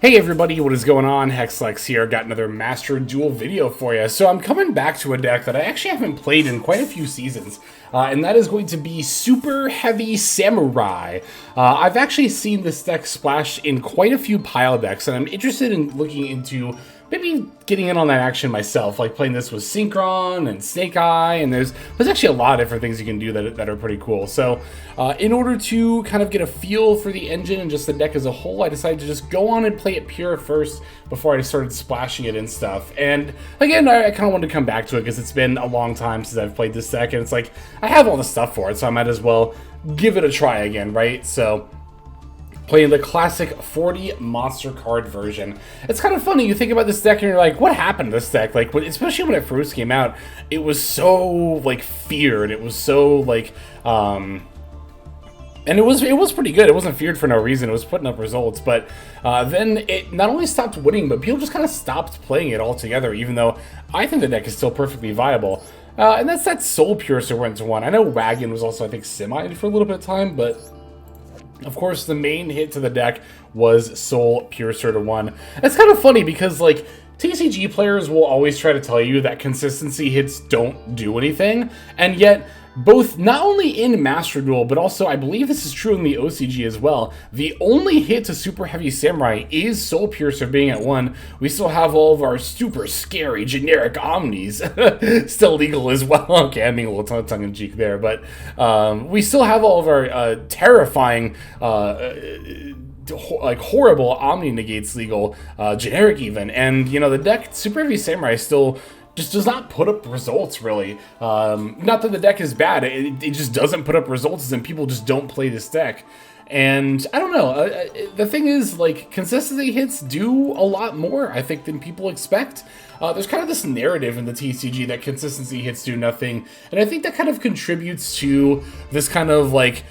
Hey everybody, what is going on? Hexlex here. Got another Master Duel video for you. So I'm coming back to a deck that I actually haven't played in quite a few seasons, and that is going to be Superheavy Samurai. I've actually seen this deck splash in quite a few pile decks, and I'm interested in looking into maybe getting in on that action myself, like playing this with Synchron and Snake Eye, and there's actually a lot of different things you can do that are pretty cool. So in order to kind of get a feel for the engine and just the deck as a whole, I decided to just go on and play it pure first before I started splashing it and stuff. And again, I kind of wanted to come back to it because it's been a long time since I've played this deck, and it's like, I have all the stuff for it, so I might as well give it a try again, right? So playing the classic 40 monster card version. It's kind of funny, you think about this deck and you're like, what happened to this deck? Like, especially when it first came out, it was so, like, feared. It was so, like, and it was pretty good. It wasn't feared for no reason. It was putting up results, but then it not only stopped winning, but people just kind of stopped playing it altogether, even though I think the deck is still perfectly viable. And that's that Soul Piercer went to one. I know Wagon was also, I think, semi for a little bit of time, but of course, the main hit to the deck was Soul Piercer to 1. It's kind of funny because, like, TCG players will always try to tell you that consistency hits don't do anything, and yet both not only in Master Duel, but also I believe this is true in the OCG as well, the only hit to Superheavy Samurai is Soul Piercer being at 1. We still have all of our super scary generic Omnis still legal as well. Okay, I'm being a little tongue-in-cheek there, but we still have all of our terrifying like horrible Omni negates legal, generic even, and you know the deck Superheavy Samurai still just does not put up results, really. Not that the deck is bad, it just doesn't put up results, and people just don't play this deck. And I don't know, the thing is, like, consistency hits do a lot more, I think, than people expect. There's kind of this narrative in the TCG that consistency hits do nothing, and I think that kind of contributes to this kind of, like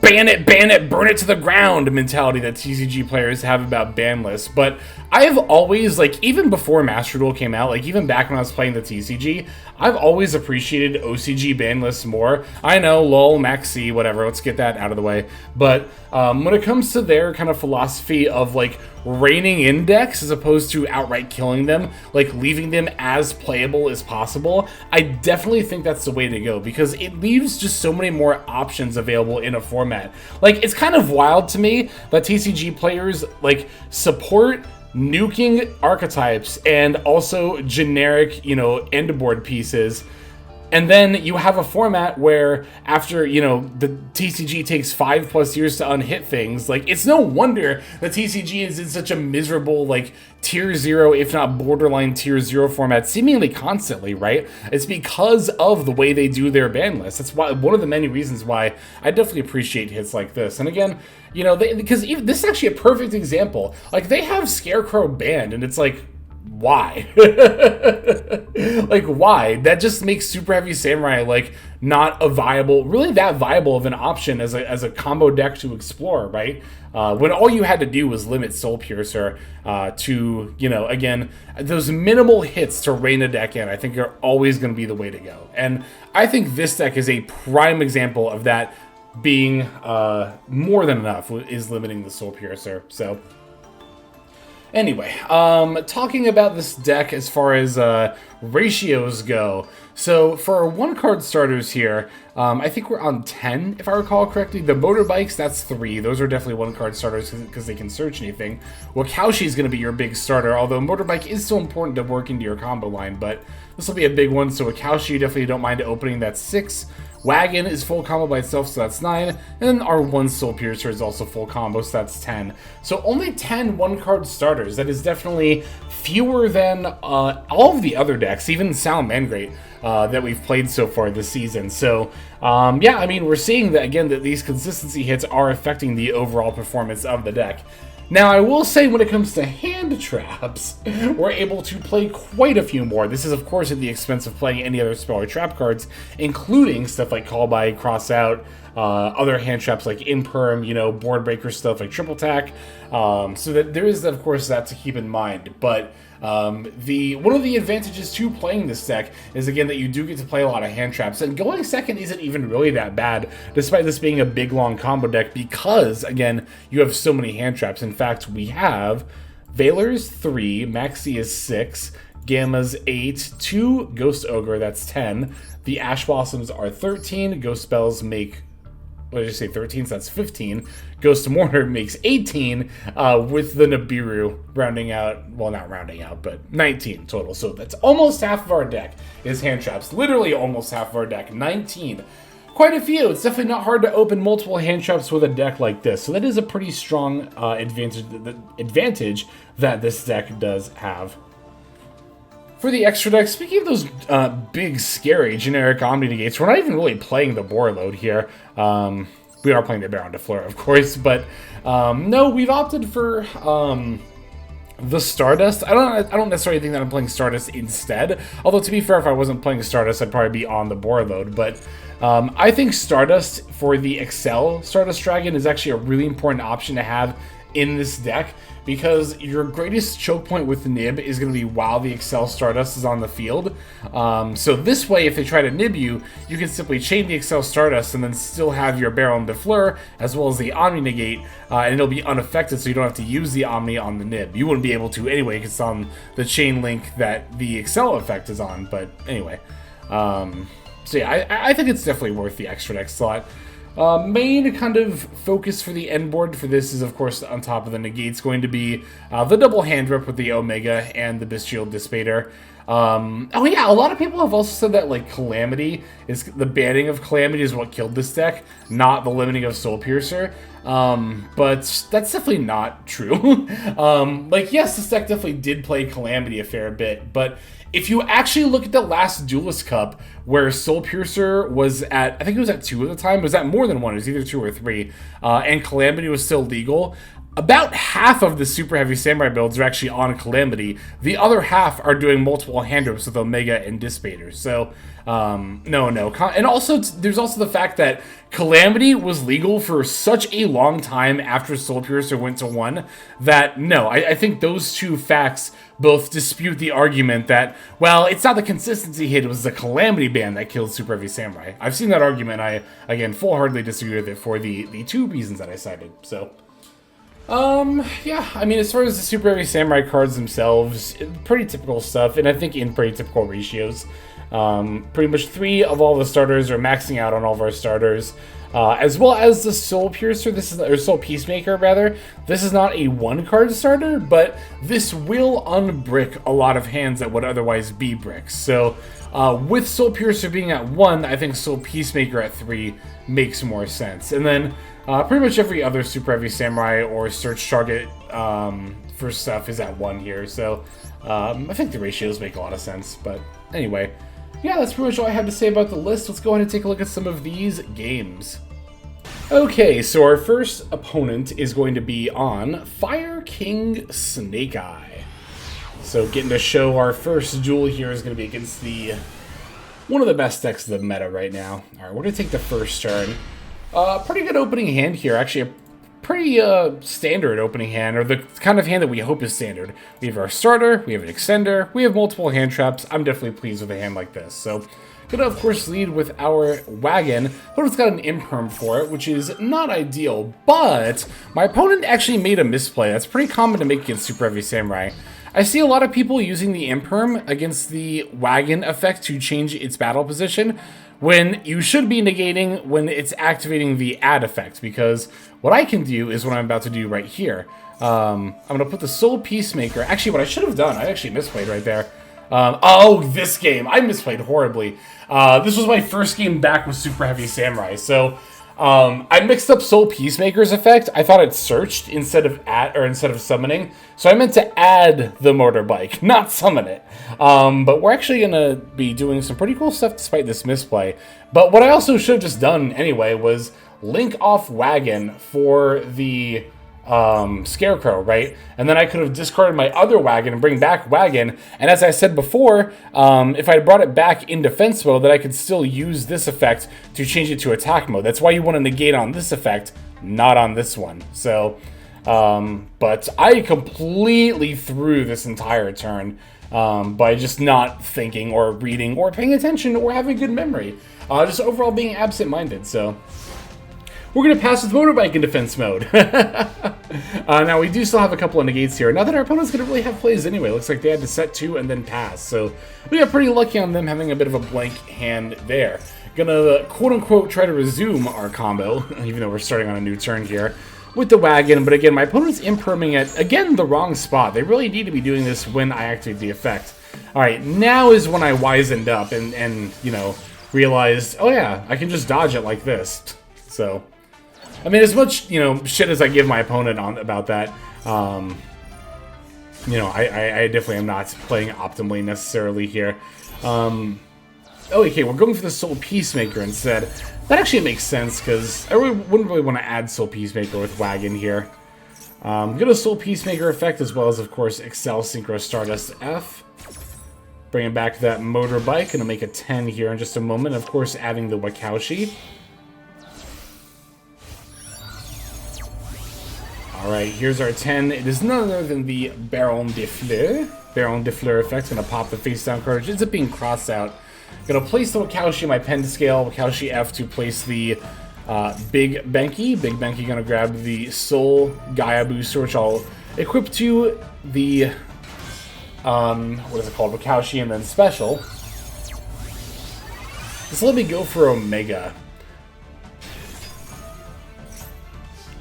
ban it, burn it to the ground mentality that TCG players have about ban lists. But I have always, like, even before Master Duel came out, like, even back when I was playing the TCG, I've always appreciated OCG ban lists more. I know, lol, Max C, whatever, let's get that out of the way. But when it comes to their kind of philosophy of, like, reining in decks as opposed to outright killing them, like, leaving them as playable as possible, I definitely think that's the way to go, because it leaves just so many more options available in a format. Like, it's kind of wild to me that TCG players, like, support nuking archetypes and also generic, you know, end board pieces. And then you have a format where after, you know, the TCG takes 5+ years to unhit things. Like, it's no wonder the TCG is in such a miserable, like, tier 0, if not borderline tier 0 format seemingly constantly, right? It's because of the way they do their ban list. That's why, one of the many reasons why I definitely appreciate hits like this. And again, you know, because this is actually a perfect example. Like, they have Scarecrow banned, and it's like, why? Like, why? That just makes Superheavy Samurai, like, not a viable, really that viable of an option as a combo deck to explore, right? When all you had to do was limit Soul Piercer to, you know, again, those minimal hits to rein a deck in, I think are always going to be the way to go. And I think this deck is a prime example of that being more than enough, is limiting the Soul Piercer. So anyway, talking about this deck as far as ratios go. So for our 1-card starters here, I think we're on 10, if I recall correctly. The motorbikes, that's 3. Those are definitely 1-card starters because they can search anything. Wakashi is going to be your big starter, although motorbike is still important to work into your combo line, but this will be a big one. So Wakashi, you definitely don't mind opening. That's 6. Wagon is full combo by itself, so that's 9. And then our 1 Soul Piercer is also full combo, so that's 10. So only 10 1-card starters. That is definitely fewer than all of the other decks, even Salamangreat, that we've played so far this season. So yeah, I mean, we're seeing that, again, that these consistency hits are affecting the overall performance of the deck. Now, I will say when it comes to hand traps, we're able to play quite a few more. This is, of course, at the expense of playing any other spell or trap cards, including stuff like Call By, Cross Out, other hand traps like Imperm, you know, board breaker stuff like Triple Tack. So that there is, of course, that to keep in mind. But one of the advantages to playing this deck is, again, that you do get to play a lot of hand traps, and going second isn't even really that bad, despite this being a big long combo deck, because again you have so many hand traps. In fact, we have Veiler's 3, Maxi is 6, Gamma's 8, 2 Ghost Ogre, that's 10, the Ash Blossoms are 13, Ghost Spells make, what did I say, 13, so that's 15. Ghost Mortar makes 18, with the Nibiru rounding out, well, not rounding out, but 19 total. So that's almost half of our deck is hand traps. Literally almost half of our deck, 19. Quite a few. It's definitely not hard to open multiple hand traps with a deck like this. So that is a pretty strong advantage that this deck does have. For the extra deck, speaking of those big, scary generic Omni Negates, we're not even really playing the board load here. We are playing the Baron de Fleur, of course, but no, we've opted for the Stardust. I don't necessarily think that I'm playing Stardust instead. Although, to be fair, if I wasn't playing Stardust, I'd probably be on the board load. But I think Stardust for the Excel Stardust Dragon is actually a really important option to have in this deck, because your greatest choke point with Nib is going to be while the Excel Stardust is on the field. So this way, if they try to nib you, you can simply chain the Excel Stardust and then still have your Baron de Fleur as well as the Omni Negate, and it'll be unaffected, so you don't have to use the Omni on the nib. You wouldn't be able to anyway, because it's on the chain link that the Excel effect is on, but anyway. So yeah, I think it's definitely worth the extra deck slot. Main kind of focus for the end board for this is, of course, on top of the negates, going to be the double hand rip with the Omega and the Bestial Dissipator. Oh yeah, a lot of people have also said that, like, Calamity is, the banning of Calamity is what killed this deck, not the limiting of Soul Piercer. But that's definitely not true. Like, yes, this deck definitely did play Calamity a fair bit, but if you actually look at the last Duelist Cup, where Soul Piercer was at, I think it was at 2 at the time, it was at more than 1, it was either 2 or 3, and Calamity was still legal, about half of the Super Heavy Samurai builds are actually on Calamity. The other half are doing multiple hand rips with Omega and Dissipator. So, no. And also, there's also the fact that Calamity was legal for such a long time after Soul Piercer went to 1 that, no, I think those two facts both dispute the argument that, well, it's not the consistency hit, it was the Calamity ban that killed Super Heavy Samurai. I've seen that argument. I, again, full-heartedly disagree with it for the 2 reasons that I cited. So, yeah, I mean, as far as the Super Heavy Samurai cards themselves, pretty typical stuff, and I think in pretty typical ratios. Pretty much 3 of all the starters are maxing out on all of our starters, as well as the Soul Piercer, or Soul Peacemaker, rather. This is not a 1-card starter, but this will unbrick a lot of hands that would otherwise be bricks. So, with Soul Piercer being at 1, I think Soul Peacemaker at 3 makes more sense. And then, pretty much every other Super Heavy Samurai or Search Target for stuff is at 1 here, so I think the ratios make a lot of sense. But anyway, yeah, that's pretty much all I have to say about the list. Let's go ahead and take a look at some of these games. Okay, so our first opponent is going to be on Fire King Snake Eye. So getting to show our first duel here is going to be against one of the best decks of the meta right now. Alright, we're going to take the first turn. Pretty good opening hand here, actually a pretty standard opening hand, or the kind of hand that we hope is standard. We have our starter, we have an extender, we have multiple hand traps. I'm definitely pleased with a hand like this. So, gonna of course lead with our wagon, but it's got an imperm for it, which is not ideal, but my opponent actually made a misplay. That's pretty common to make against Super Heavy Samurai. I see a lot of people using the imperm against the wagon effect to change its battle position, when you should be negating when it's activating the add effect, because what I can do is what I'm about to do right here. I'm going to put the Soul Peacemaker. Actually, what I should have done, I actually misplayed right there. Oh, this game. I misplayed horribly. This was my first game back with Super Heavy Samurai, so I mixed up Soul Peacemaker's effect. I thought it searched instead of summoning. So I meant to add the motorbike, not summon it. But we're actually gonna be doing some pretty cool stuff despite this misplay. But what I also should have just done anyway was link off wagon for the Scarecrow, right? And then I could have discarded my other wagon and bring back wagon. And as I said before, if I brought it back in defense mode, then I could still use this effect to change it to attack mode. That's why you want to negate on this effect, not on this one. So, but I completely threw this entire turn by just not thinking or reading or paying attention or having good memory. Just overall being absent-minded, so... We're going to pass with motorbike in defense mode. Now, we do still have a couple of negates here. Not that our opponent's going to really have plays anyway. Looks like they had to set 2 and then pass. So we got pretty lucky on them having a bit of a blank hand there. Gonna, quote-unquote, try to resume our combo, even though we're starting on a new turn here, with the wagon. But again, my opponent's imperming at, again, the wrong spot. They really need to be doing this when I activate the effect. All right, now is when I wisened up and you know, realized, oh yeah, I can just dodge it like this. So... I mean, as much, you know, shit as I give my opponent on about that, you know, I definitely am not playing optimally necessarily here. Oh, okay, we're going for the Soul Peacemaker instead. That actually makes sense, because I wouldn't really want to add Soul Peacemaker with Wagon here. Get a Soul Peacemaker effect, as well as, of course, Excel Synchro Stardust F. Bringing back that motorbike, and I'll make a 10 here in just a moment. Of course, adding the Wakaushi. Alright, here's our 10. It is none other than the Baron de Fleur. Baron de Fleur effect. Gonna pop the face down card. Ends up being crossed out. Gonna place the Wakaushi in my Pentascale. Wakaushi F to place the Big Benki. Big Benki gonna grab the Soul Gaia booster, which I'll equip to the what is it called? Wakaushi, and then special. Just let me go for Omega.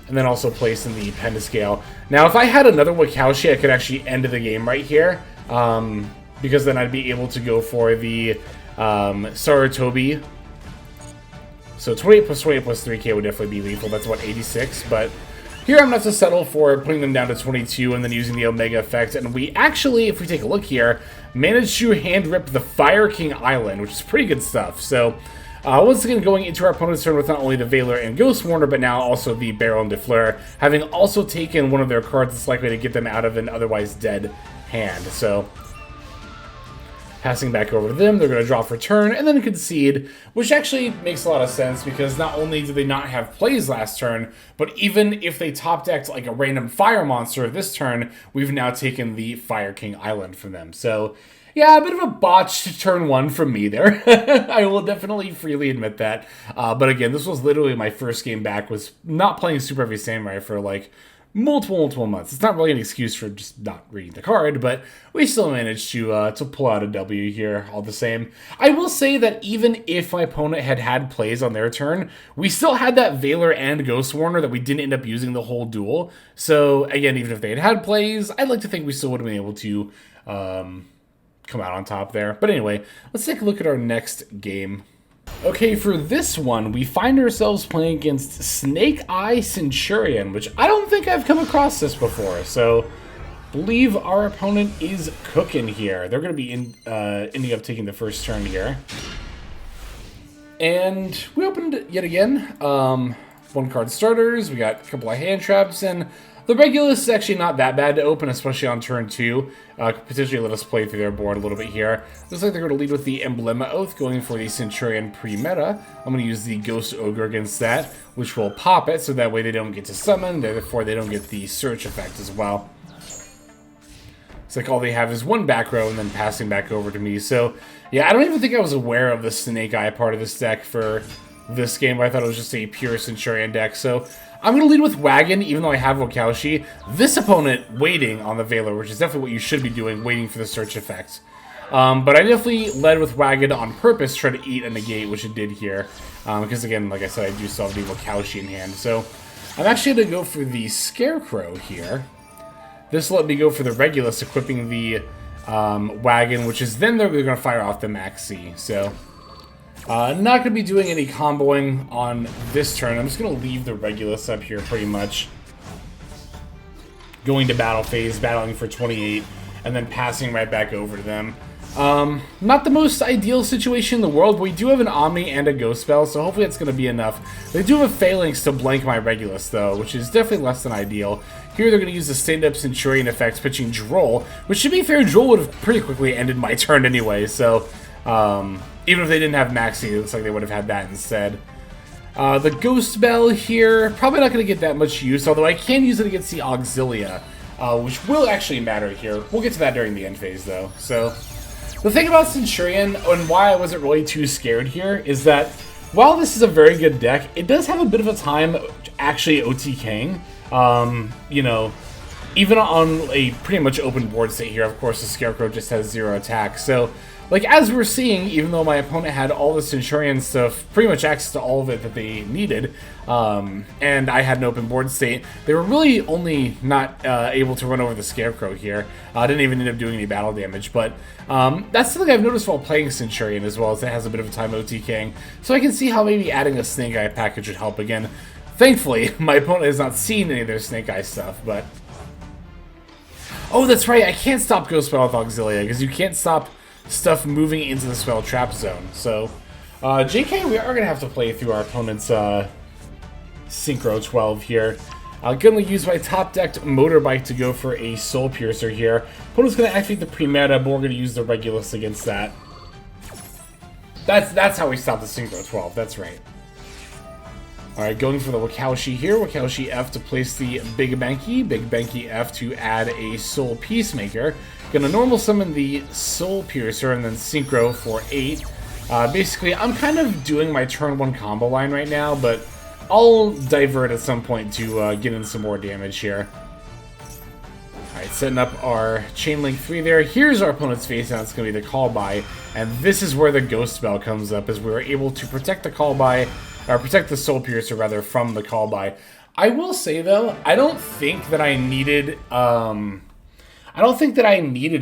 And then also place in the Pentascale. Now, if I had another Wakaushi, I could actually end the game right here. Because then I'd be able to go for the Sarutobi. So 28 plus 28 plus 3k would definitely be lethal. That's, what, 86? But here I'm going to have to settle for putting them down to 22 and then using the Omega effect. And we actually, if we take a look here, managed to hand rip the Fire King Island, which is pretty good stuff. So... once again, going into our opponent's turn with not only the Valor and Ghost Warner, but now also the Baron de Fleur, having also taken one of their cards that's likely to get them out of an otherwise dead hand. So, passing back over to them, they're going to draw for turn, and then concede, which actually makes a lot of sense, because not only do they not have plays last turn, but even if they top-decked like a random fire monster this turn, we've now taken the Fire King Island from them. So... yeah, a bit of a botched turn 1 from me there. I will definitely freely admit that. But again, this was literally my first game back, was not playing Superheavy Samurai for like multiple months. It's not really an excuse for just not reading the card, but we still managed to pull out a W here all the same. I will say that even if my opponent had plays on their turn, we still had that Valor and Ghost Warner that we didn't end up using the whole duel. So again, even if they had plays, I'd like to think we still would have been able to... come out on top there. But anyway, let's take a look at our next game. Okay, for this one, we find ourselves playing against Eye Centurion, which I don't think I've come across this before. So, believe our opponent is cooking here. They're going to be ending up taking the first turn here. And we opened yet again. 1-card starters. We got a couple of hand traps, and the Regulus is actually not that bad to open, especially on turn 2. Could potentially let us play through their board a little bit here. Looks like they're going to lead with the Emblema Oath, going for the Centurion pre-meta. I'm going to use the Ghost Ogre against that, which will pop it, so that way they don't get to summon, therefore they don't get the search effect as well. It's like all they have is one back row and then passing back over to me. So, yeah, I don't even think I was aware of the Snake Eye part of this deck for this game. I thought it was just a pure Centurion deck, so... I'm going to lead with Wagon, even though I have Wakaushi. This opponent waiting on the Valor, which is definitely what you should be doing, waiting for the search effect. But I definitely led with Wagon on purpose, try to eat a negate, which it did here. Because again, like I said, I do still have the Wakaushi in hand. So I'm actually going to go for the Scarecrow here. This will let me go for the Regulus, equipping the Wagon, which is then they're going to fire off the Maxi. So... not going to be doing any comboing on this turn. I'm just going to leave the Regulus up here pretty much. Going to battle phase, battling for 28, and then passing right back over to them. Not the most ideal situation in the world, but we do have an Omni and a Ghost Spell, so hopefully that's going to be enough. They do have a Phalanx to blank my Regulus, though, which is definitely less than ideal. Here they're going to use the stand-up Centurion effects, pitching Droll, which, to be fair, Droll would have pretty quickly ended my turn anyway, so even if they didn't have Maxi, it looks like they would have had that instead. The Ghost Spell here, probably not going to get that much use, although I can use it against the Auxilia, which will actually matter here. We'll get to that during the end phase, though. So the thing about Centurion, and why I wasn't really too scared here, is that while this is a very good deck, it does have a bit of a time actually OTKing. You know, even on a pretty much open board state here, of course, the Scarecrow just has 0 attack. So, like, as we're seeing, even though my opponent had all the Centurion stuff, pretty much access to all of it that they needed, and I had an open board state, they were really only not able to run over the Scarecrow here. I didn't even end up doing any battle damage, but that's something I've noticed while playing Centurion as well, as it has a bit of a time OTKing. So I can see how maybe adding a Snake Eye package would help again. Thankfully, my opponent has not seen any of their Snake Eye stuff, but... Oh, that's right, I can't stop Ghost Spell with Auxilia, because you can't stop stuff moving into the spell trap zone. So, JK, we are going to have to play through our opponent's Synchro 12 here. I'm going to use my top-decked Motorbike to go for a Soul Piercer here. Opponent's going to activate the Premeta, but we're going to use the Regulus against that. That's how we stop the Synchro 12, that's right. Alright, going for the Wakaushi here. Wakaushi F to place the Big Banky F to add a Soul Peacemaker. Gonna normal summon the Soul Piercer and then Synchro for 8. Basically, I'm kind of doing my turn 1 combo line right now, but I'll divert at some point to get in some more damage here. Alright, setting up our Chain Link 3 there. Here's our opponent's face down. It's going to be the Call By, and this is where the Ghost Spell comes up, as we were able to protect the Call By, or protect the Soul Piercer, rather, from the Call By. I will say, though, I don't think that I needed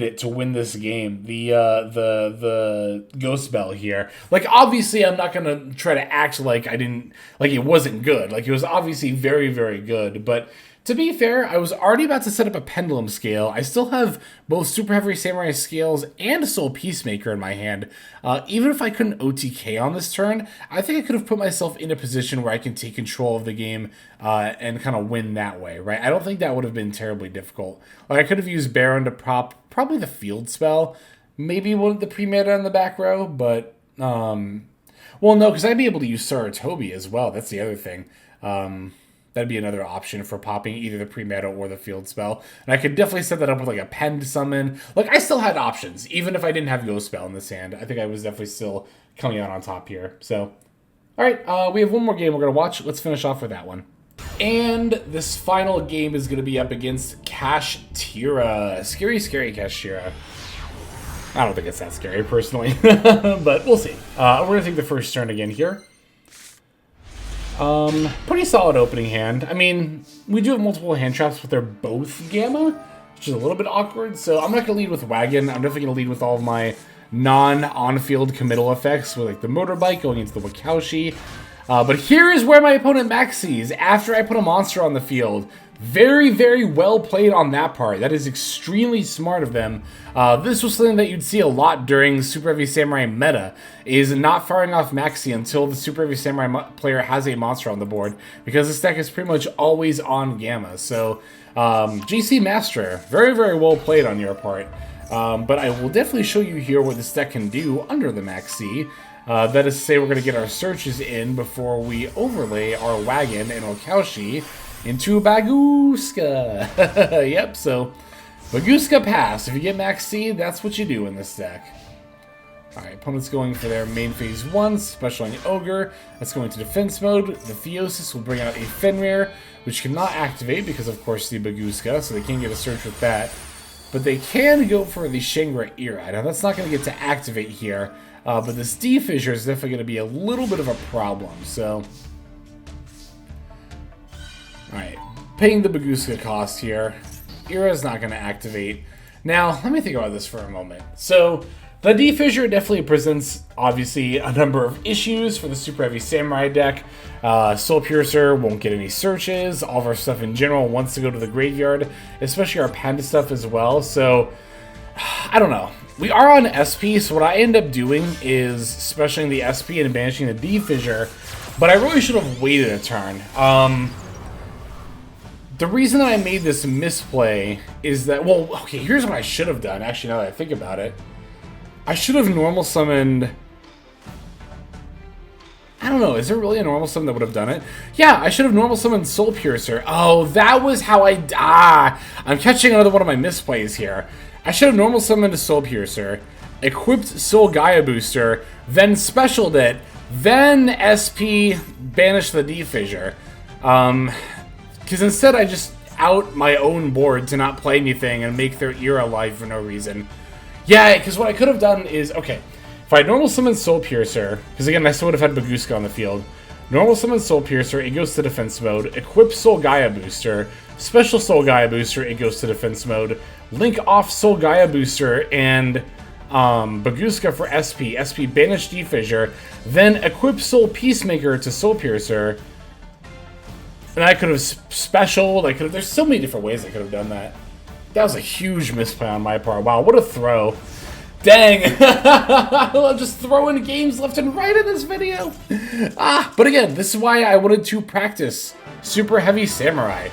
it to win this game, the Ghost Spell here. Like, obviously, I'm not gonna try to act like it wasn't good. Like, it was obviously very, very good, but to be fair, I was already about to set up a Pendulum Scale. I still have both Superheavy Samurai Scales and a Soul Peacemaker in my hand. Even if I couldn't OTK on this turn, I think I could have put myself in a position where I can take control of the game and kind of win that way, right? I don't think that would have been terribly difficult. Like, I could have used Baron to prop probably the Field Spell, maybe one of the Premeta in the back row, but, well, no, because I'd be able to use Saratobi as well. That's the other thing. That'd be another option for popping either the Premeta or the Field Spell. And I could definitely set that up with like a Pend Summon. Like, I still had options, even if I didn't have Ghost Spell in this hand. I think I was definitely still coming out on top here. So, alright, we have one more game we're going to watch. Let's finish off with that one. And this final game is going to be up against Kashtira. Scary, scary Kashtira. I don't think it's that scary, personally. But we'll see. We're going to take the first turn again here. Pretty solid opening hand. I mean, we do have multiple hand traps, but they're both Gamma, which is a little bit awkward. So I'm not going to lead with Wagon. I'm definitely going to lead with all of my non-on-field committal effects, with like the Motorbike going into the Wakaushi. But here is where my opponent maxes after I put a monster on the field. Very, very well played on that part. That is extremely smart of them. This was something that you'd see a lot during Super Heavy Samurai meta, is not firing off Maxi until the Super Heavy Samurai player has a monster on the board, because this deck is pretty much always on Gamma. So, GC Master, very, very well played on your part. But I will definitely show you here what this deck can do under the Maxi. That is to say, we're going to get our searches in before we overlay our Wagon and Wakaushi into Bagooska. Yep, so Bagooska pass. If you get Max C, that's what you do in this deck. Alright, opponent's going for their main phase 1, specialing Ogre. That's going to defense mode. The Theosis will bring out a Fenrir, which cannot activate because, of course, the Bagooska, so they can't get a search with that. But they can go for the Shangra Era. Now, that's not going to get to activate here, but this D-Fissure is definitely going to be a little bit of a problem, so... Alright, paying the Bagooska cost here. Era is not going to activate. Now, let me think about this for a moment. So, the D-Fissure definitely presents, obviously, a number of issues for the Super Heavy Samurai deck. Soul Piercer won't get any searches. All of our stuff in general wants to go to the graveyard, especially our Panda stuff as well. So, I don't know. We are on SP, so what I end up doing is specialing the SP and banishing the D-Fissure, but I really should have waited a turn. The reason that I made this misplay is that, well, okay, here's what I should have done, actually, now that I think about it. I should have normal summoned... I don't know, is there really a normal summon that would have done it? Yeah, I should have normal summoned Soul Piercer. Oh, that was how I'm catching another one of my misplays here. I should have normal summoned a Soul Piercer, equipped Soul Gaia Booster, then specialed it, then SP banished the D-Fissure. Because instead I just out my own board to not play anything and make their era live for no reason. Yeah, because what I could have done is, okay, if I normal summon Soul Piercer, because again, I still would have had Baguska on the field. Normal summon Soul Piercer, it goes to defense mode. Equip Soul Gaia Booster. Special Soul Gaia Booster, it goes to defense mode. Link off Soul Gaia Booster and Baguska for SP. SP banish D-Fissure. Then equip Soul Peacemaker to Soul Piercer. And I could have specialed. There's so many different ways I could have done that. That was a huge misplay on my part. Wow, what a throw. Dang. I'm just throwing games left and right in this video. But again, this is why I wanted to practice Superheavy Samurai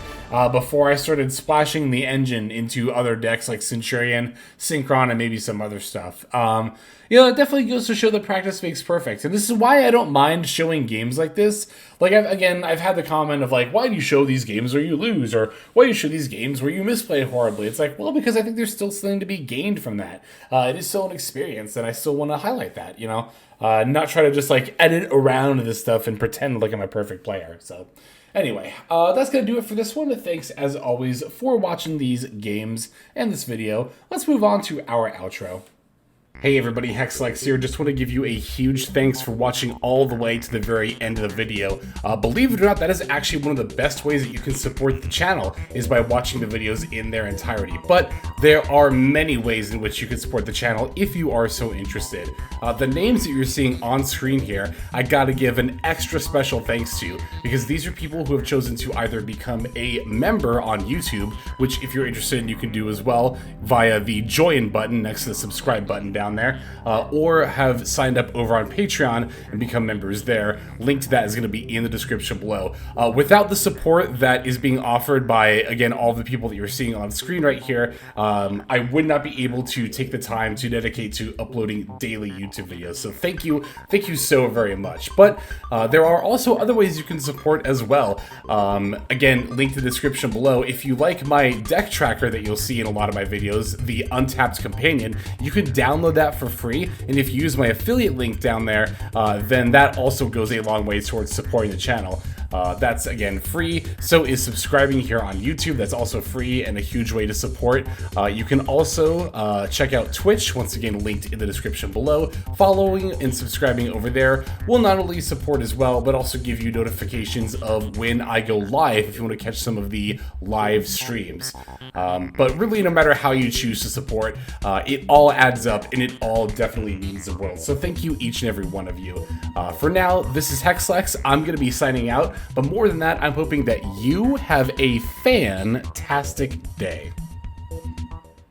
before I started splashing the engine into other decks like Centurion, Synchron, and maybe some other stuff. You know, it definitely goes to show that practice makes perfect. And this is why I don't mind showing games like this. Like, I've had the comment of like, why do you show these games where you lose? Or why do you show these games where you misplay horribly? It's like, well, because I think there's still something to be gained from that. It is still an experience, and I still want to highlight that, you know? Not try to just like edit around this stuff and pretend like I'm a perfect player, so... Anyway, that's going to do it for this one. Thanks, as always, for watching these games and this video. Let's move on to our outro. Hey everybody, Hexlex here. Just want to give you a huge thanks for watching all the way to the very end of the video. Believe it or not, that is actually one of the best ways that you can support the channel, is by watching the videos in their entirety. But there are many ways in which you can support the channel if you are so interested. The names that you're seeing on screen here, I gotta give an extra special thanks to, because these are people who have chosen to either become a member on YouTube, which if you're interested you can do as well via the join button next to the subscribe button down there, or have signed up over on Patreon and become members there. Link to that is going to be in the description below. Without the support that is being offered by, again, all the people that you're seeing on screen right here, I would not be able to take the time to dedicate to uploading daily YouTube videos. So thank you so very much. But there are also other ways you can support as well. Again, link to the description below. If you like my deck tracker that you'll see in a lot of my videos, the Untapped Companion, you can download that for free, and if you use my affiliate link down there, then that also goes a long way towards supporting the channel. That's, again, free. So is subscribing here on YouTube. That's also free and a huge way to support. You can also check out Twitch, once again linked in the description below. Following and subscribing over there will not only support as well, but also give you notifications of when I go live if you want to catch some of the live streams. But really, no matter how you choose to support, it all adds up, and it all definitely means the world. So thank you, each and every one of you. For now, this is Hexlex. I'm going to be signing out. But more than that, I'm hoping that you have a fantastic day.